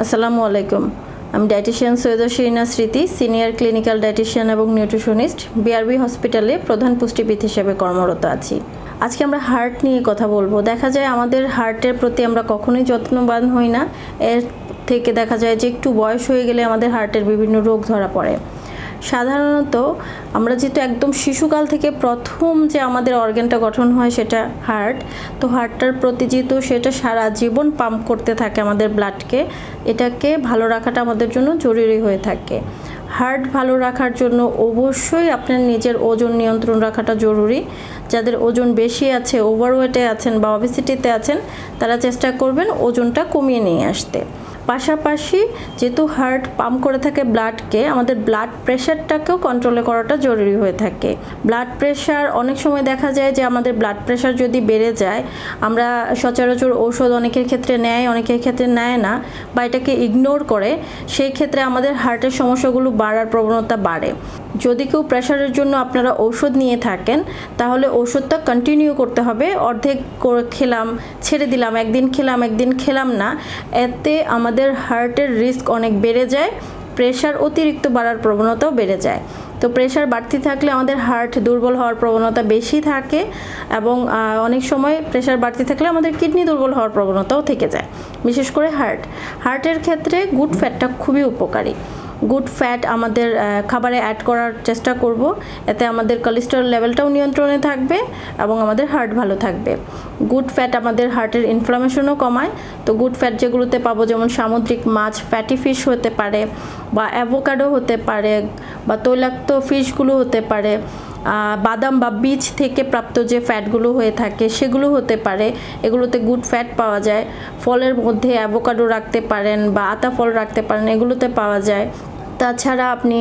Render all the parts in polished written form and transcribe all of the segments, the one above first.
আসসালামু আলাইকুম। আমি ডায়েটিশিয়ান সৈয়দ শিরিনা স্মৃতি, সিনিয়র ক্লিনিক্যাল ডায়েটিশিয়ান এবং নিউট্রিশনিস্ট, বিআরবি হসপিটালে প্রধান পুষ্টিবিদ হিসেবে কর্মরত আছি। আজকে আমরা হার্ট নিয়ে কথা বলবো। দেখা যায় আমাদের হার্টের প্রতি আমরা কখনোই যত্নবান হই না। এর থেকে দেখা যায় যে একটু বয়স হয়ে গেলে আমাদের হার্টের বিভিন্ন রোগ ধরা পড়ে। সাধারণত আমরা যেহেতু একদম শিশুকাল থেকে প্রথম যে আমাদের অর্গানটা গঠন হয় সেটা হার্ট, তো হার্টটার প্রতি যেহেতু সেটা সারা জীবন পাম্প করতে থাকে আমাদের ব্লাডকে, এটাকে ভালো রাখাটা আমাদের জন্য জরুরি হয়ে থাকে। হার্ট ভালো রাখার জন্য অবশ্যই আপনার নিজের ওজন নিয়ন্ত্রণ রাখাটা জরুরি। যাদের ওজন বেশি আছে, ওভারওয়েটে আছেন বা ওবেসিটিতে আছেন, তারা চেষ্টা করবেন ওজনটা কমিয়ে নিয়ে আসতে। পাশাপাশি যেহেতু হার্ট পাম্প করে থাকে ব্লাডকে, আমাদের ব্লাড প্রেশারটাকেও কন্ট্রোলে করাটা জরুরি হয়ে থাকে। ব্লাড প্রেশার অনেক সময় দেখা যায় যে আমাদের ব্লাড প্রেশার যদি বেড়ে যায়, আমরা সচরাচর ঔষধ অনেকের ক্ষেত্রে নেয়, অনেকের ক্ষেত্রে নেয় না বা এটাকে ইগনোর করে, সেই ক্ষেত্রে আমাদের হার্টের সমস্যাগুলো বাড়ার প্রবণতা বাড়ে। যদি কেউ প্রেশারের জন্য আপনারা ঔষধ নিয়ে থাকেন, তাহলে ওষুধটা কন্টিনিউ করতে হবে। অর্ধেক খেলাম, ছেড়ে দিলাম, একদিন খেলাম একদিন খেলাম না, এতে আমাদের হার্টের রিস্ক অনেক বেড়ে যায়, প্রেশার অতিরিক্ত বাড়ার প্রবণতাও বেড়ে যায়। তো প্রেশার বাড়তি থাকলে আমাদের হার্ট দুর্বল হওয়ার প্রবণতা বেশি থাকে এবং অনেক সময় প্রেশার বাড়তি থাকলে আমাদের কিডনি দুর্বল হওয়ার প্রবণতাও থেকে যায়। বিশেষ করে হার্টের ক্ষেত্রে গুড ফ্যাটটা খুবই উপকারী। গুড ফ্যাট আমাদের খাবারে অ্যাড করার চেষ্টা করব, এতে আমাদের কোলেস্টেরল লেভেলটাও নিয়ন্ত্রণে থাকবে এবং আমাদের হার্ট ভালো থাকবে। গুড ফ্যাট আমাদের হার্টের ইনফ্লামেশনও কমায়। তো গুড ফ্যাট যেগুলোতে পাবো, যেমন সামুদ্রিক মাছ, ফ্যাটি ফিশ হতে পারে, বা অ্যাভোকাডো হতে পারে, বা তৈলাক্ত ফিশগুলো হতে পারে, বাদাম বা বীজ থেকে প্রাপ্ত যে ফ্যাটগুলো হয়ে থাকে সেগুলো হতে পারে, এগুলোতে গুড ফ্যাট পাওয়া যায়। ফলের মধ্যে অ্যাভোকাডো রাখতে পারেন বা আতা ফল রাখতে পারেন, এগুলোতে পাওয়া যায়। তাছাড়া আপনি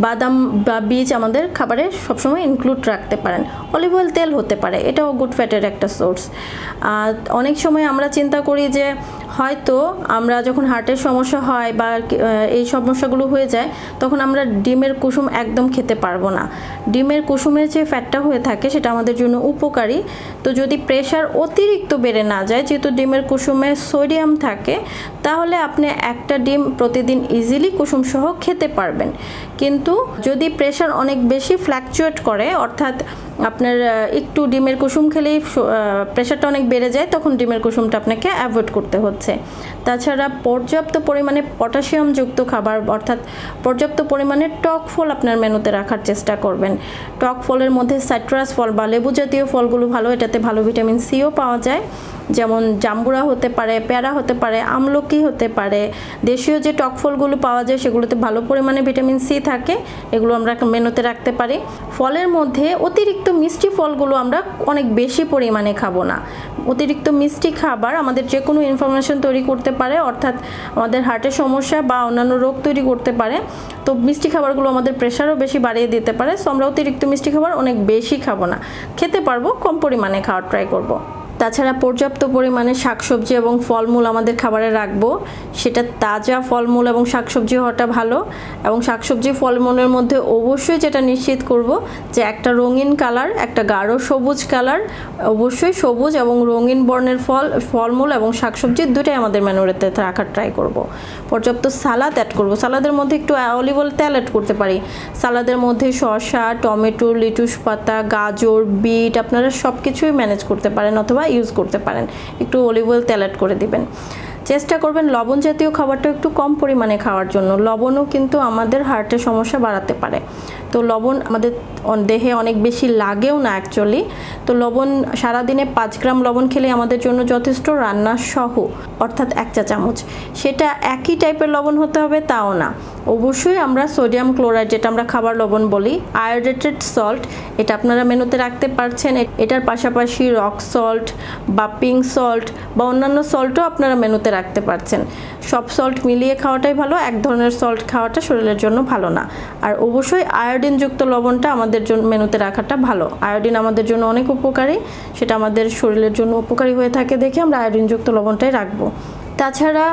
বাদাম বা বীজ আমাদের খাবারে সবসময় ইনক্লুড রাখতে পারেন। অলিভ অয়েল তেল হতে পারে, এটাও গুড ফ্যাটের একটা সোর্স। অনেক সময় আমরা চিন্তা করি যে হয়তো আমরা যখন হার্টের সমস্যা হয় বা এই সমস্যাগুলো হয়ে যায়, তখন আমরা ডিমের কুসুম একদম খেতে পারবো না। ডিমের কুসুমের যে ফ্যাটটা হয়ে থাকে সেটা আমাদের জন্য উপকারী। তো যদি প্রেশার অতিরিক্ত বেড়ে না যায়, যেহেতু ডিমের কুসুমে সোডিয়াম থাকে, তাহলে আপনি একটা ডিম প্রতিদিন ইজিলি কুসুম সহ খেতে পারবেন। কিন্তু যদি প্রেশার অনেক বেশি ফ্ল্যাকচুয়েট করে, অর্থাৎ আপনার একটু ডিমের কুসুম খেলেই প্রেশারটা অনেক বেড়ে যায়, তখন ডিমের কুসুমটা আপনাকে অ্যাভয়েড করতে হচ্ছে। তাছাড়া পর্যাপ্ত পরিমাণে পটাশিয়ামযুক্ত খাবার, অর্থাৎ পর্যাপ্ত পরিমাণে টক ফল আপনার মেনুতে রাখার চেষ্টা করবেন। টক ফলের মধ্যে সাইট্রাস ফল বা লেবু জাতীয় ফলগুলো ভালো, এটাতে ভালো ভিটামিন সিও পাওয়া যায়। যেমন জাম্বুরা হতে পারে, পেয়ারা হতে পারে, আমলকি হতে পারে। দেশীয় যে টক ফলগুলো পাওয়া যায় সেগুলোতে ভালো পরিমাণে ভিটামিন সি থাকে, এগুলো আমরা মেনুতে রাখতে পারি। ফলের মধ্যে অতিরিক্ত মিষ্টি ফলগুলো আমরা অনেক বেশি পরিমাণে খাবো না। অতিরিক্ত মিষ্টি খাবার আমাদের যে কোনো ইনফরমেশন তৈরি করতে পারে, অর্থাৎ আমাদের হার্টের সমস্যা বা অন্যান্য রোগ তৈরি করতে পারে। তো মিষ্টি খাবারগুলো আমাদের প্রেশারও বেশি বাড়িয়ে দিতে পারে। সো আমরা অতিরিক্ত মিষ্টি খাবার অনেক বেশি খাবো না, খেতে পারবো, কম পরিমাণে খাওয়ার ট্রাই করব। তাছাড়া পর্যাপ্ত পরিমাণে শাকসবজি এবং ফলমূল আমাদের খাবারে রাখবো। সেটা তাজা ফলমূল এবং শাকসবজি হওয়াটা ভালো, এবং শাকসবজি ফলমূলের মধ্যে অবশ্যই যেটা নিশ্চিত করব যে একটা রঙিন কালার, একটা গাঢ় সবুজ কালার, অবশ্যই সবুজ এবং রঙিন বর্ণের ফলমূল এবং শাকসবজি দুটাই আমাদের মেনুতে রাখার ট্রাই করব। পর্যাপ্ত সালাদ অ্যাড করব। সালাদের মধ্যে একটু অলিভ অয়েল তেল অ্যাড করতে পারি। সালাদের মধ্যে শসা, টমেটো, লেটুস পাতা, গাজর, বিট আপনারা সব কিছুই ম্যানেজ করতে পারেন অথবা ইউজ করতে পারেন। একটু অলিভ অয়েল তেল অ্যাড করে দিবেন। চেষ্টা করবেন লবণ জাতীয় খাবারটা একটু কম পরিমাণে খাওয়ার জন্য। লবণও কিন্তু আমাদের হার্টের সমস্যা বাড়াতে পারে। তো লবণ আমাদের দেহে অনেক বেশি লাগেও না অ্যাকচুয়ালি। তো লবণ সারাদিনে 5 গ্রাম লবণ খেলে আমাদের জন্য যথেষ্ট, রান্না সহ, অর্থাৎ 1 চা চামচ। সেটা একই টাইপের লবণ হতে হবে তাও না। অবশ্যই আমরা সোডিয়াম ক্লোরাইড, যেটা আমরা খাবার লবণ বলি, আয়োডেটেড সল্ট, এটা আপনারা মেনুতে রাখতে পারছেন। এটার পাশাপাশি রক সল্ট বা পিঙ্ক সল্ট বা অন্যান্য সল্টও আপনারা মেনুতে রাখতে পারছেন। সব সল্ট মিলিয়ে খাওয়াটাই ভালো, এক ধরনের সল্ট খাওয়াটা শরীরের জন্য ভালো না। আর অবশ্যই আয়োডিনযুক্ত লবণটা আমাদের জন্য মেনুতে রাখাটা ভালো। আয়োডিন আমাদের জন্য অনেক উপকারী, সেটা আমাদের শরীরের জন্য উপকারী হয়ে থাকে দেখে আমরা আয়োডিনযুক্ত লবণটাই রাখবো। তাছাড়া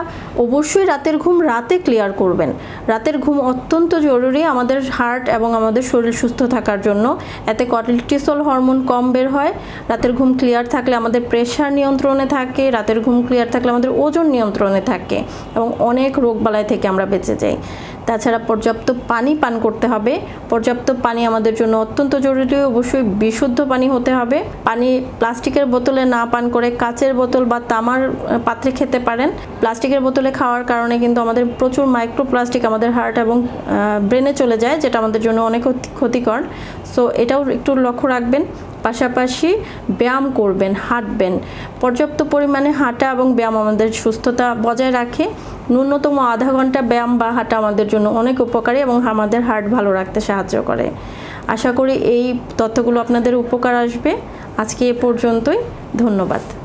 অবশ্যই রাতের ঘুম রাতে ক্লিয়ার করবেন। রাতের ঘুম অত্যন্ত জরুরি আমাদের হার্ট এবং আমাদের শরীর সুস্থ থাকার জন্য। এতে কর্টিসল হরমোন কম বের হয়। রাতের ঘুম ক্লিয়ার থাকলে আমাদের প্রেশার নিয়ন্ত্রণে থাকে, রাতের ঘুম ক্লিয়ার থাকলে আমাদের ওজন নিয়ন্ত্রণে থাকে এবং অনেক রোগবালাই থেকে আমরা বেঁচে যাই। তাছাড়া পর্যাপ্ত পানি পান করতে হবে। পর্যাপ্ত পানি আমাদের জন্য অত্যন্ত জরুরি। অবশ্যই বিশুদ্ধ পানি হতে হবে। পানি প্লাস্টিকের বোতলে না পান করে কাচের বোতল বা তামার পাত্রে খেতে পারেন। প্লাস্টিকের বোতলে খাওয়ার কারণে কিন্তু আমাদের প্রচুর মাইক্রোপ্লাস্টিক আমাদের হার্ট এবং ব্রেনে চলে যায়, যেটা আমাদের জন্য অনেক ক্ষতিকর। সো এটাও একটু লক্ষ্য রাখবেন। পাশাপাশি ব্যায়াম করবেন, হাঁটবেন। পর্যাপ্ত পরিমাণে হাঁটা এবং ব্যায়াম আমাদের সুস্থতা বজায় রাখে। ন্যূনতম আধা ঘন্টা ব্যায়াম বা হাঁটা আমাদের জন্য অনেক উপকারী এবং আমাদের হার্ট ভালো রাখতে সাহায্য করে। আশা করি এই তথ্যগুলো আপনাদের উপকার আসবে। আজকে এ পর্যন্তই। ধন্যবাদ।